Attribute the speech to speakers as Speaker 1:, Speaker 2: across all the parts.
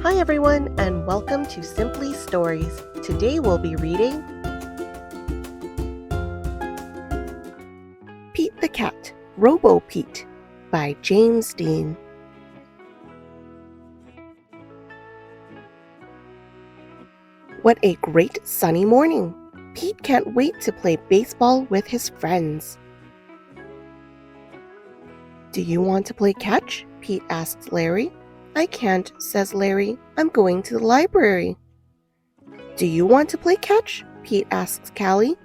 Speaker 1: Hi everyone, and welcome to Simply Stories. Today we'll be reading Pete the Cat, Robo-Pete by James Dean. What a great sunny morning! Pete can't wait to play baseball with his friends. Do you want to play catch? Pete asks Larry. I can't, says Larry. I'm going to the library. Do you want to play catch? Pete asks Callie.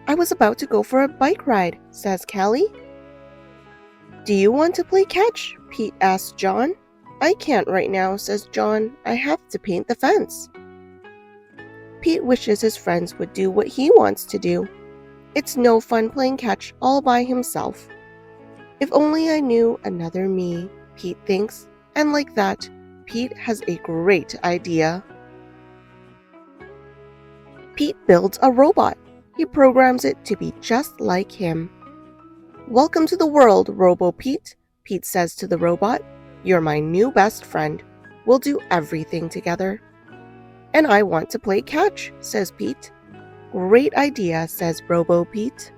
Speaker 1: I was about to go for a bike ride, says Callie. Do you want to play catch? Pete asks John. I can't right now, says John. I have to paint the fence. Pete wishes his friends would do what he wants to do. It's no fun playing catch all by himself. If only I knew another me, Pete thinks. And like that, Pete has a great idea. Pete builds a robot. He programs it to be just like him. Welcome to the world, Robo-Pete, Pete says to the robot. You're my new best friend. We'll do everything together. And I want to play catch, says Pete. Great idea, says Robo-Pete.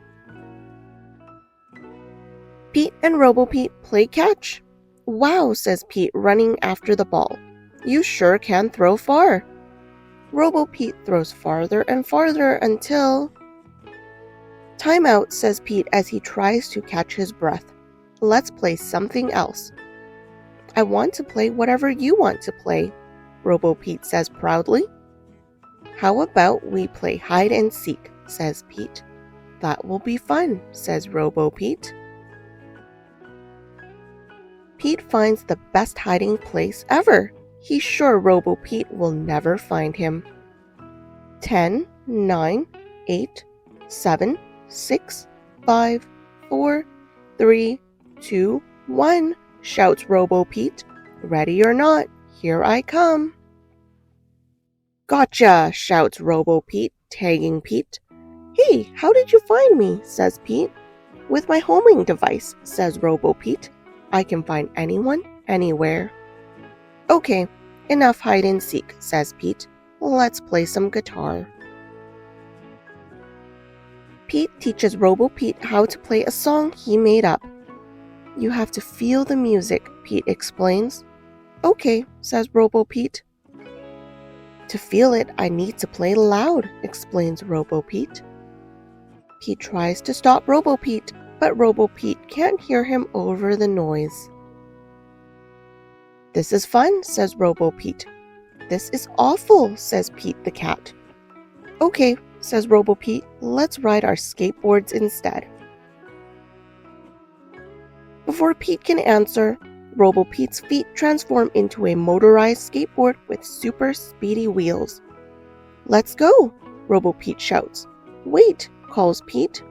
Speaker 1: Pete and Robo-Pete play catch. Wow, says Pete, running after the ball. You sure can throw far. Robo-Pete throws farther and farther until... Time out, says Pete as he tries to catch his breath. Let's play something else. I want to play whatever you want to play, Robo-Pete says proudly. How about we play hide and seek, says Pete. That will be fun, says Robo-Pete. Pete finds the best hiding place ever. He's sure Robo-Pete will never find him. 10, 9, 8, 7, 6, 5, 4, 3, 2, 1, shouts Robo-Pete. Ready or not, here I come. Gotcha, shouts Robo-Pete, tagging Pete. Hey, how did you find me, says Pete. With my homing device, says Robo-Pete. I can find anyone, anywhere. Okay, enough hide and seek, says Pete. Let's play some guitar. Pete teaches Robo-Pete how to play a song he made up. You have to feel the music, Pete explains. Okay, says Robo-Pete. To feel it, I need to play loud, explains Robo-Pete. Pete tries to stop Robo-Pete, but Robo-Pete can't hear him over the noise. This is fun, says Robo-Pete. This is awful, says Pete the cat. Okay, says Robo-Pete, let's ride our skateboards instead. Before Pete can answer, Robo-Pete's feet transform into a motorized skateboard with super speedy wheels. Let's go, Robo-Pete shouts. Wait, calls Pete.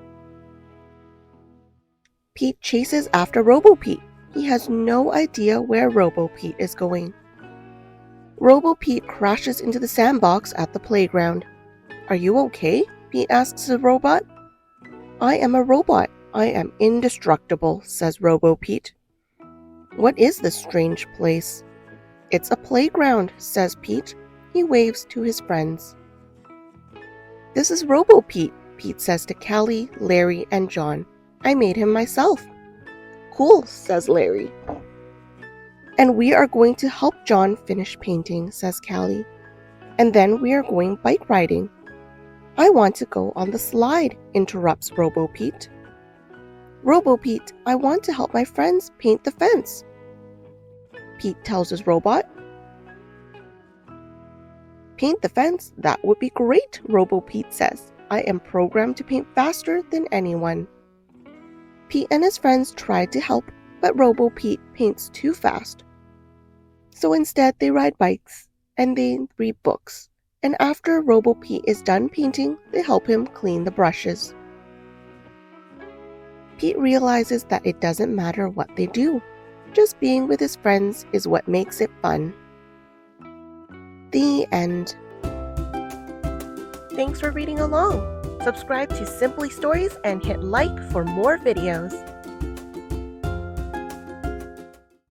Speaker 1: Pete chases after Robo-Pete. He has no idea where Robo-Pete is going. Robo-Pete crashes into the sandbox at the playground. Are you okay? Pete asks the robot. I am a robot. I am indestructible, says Robo-Pete. What is this strange place? It's a playground, says Pete. He waves to his friends. This is Robo-Pete, Pete says to Callie, Larry, and John. I made him myself. Cool, says Larry. And we are going to help John finish painting, says Callie. And then we are going bike riding. I want to go on the slide, interrupts Robo-Pete. Robo-Pete, I want to help my friends paint the fence. Pete tells his robot. Paint the fence? That would be great, Robo-Pete says. I am programmed to paint faster than anyone. Pete and his friends tried to help, but Robo-Pete paints too fast. So instead they ride bikes and they read books. And after Robo-Pete is done painting, they help him clean the brushes. Pete realizes that it doesn't matter what they do. Just being with his friends is what makes it fun. The end. Thanks for reading along. Subscribe to Simply Stories and hit like for more videos.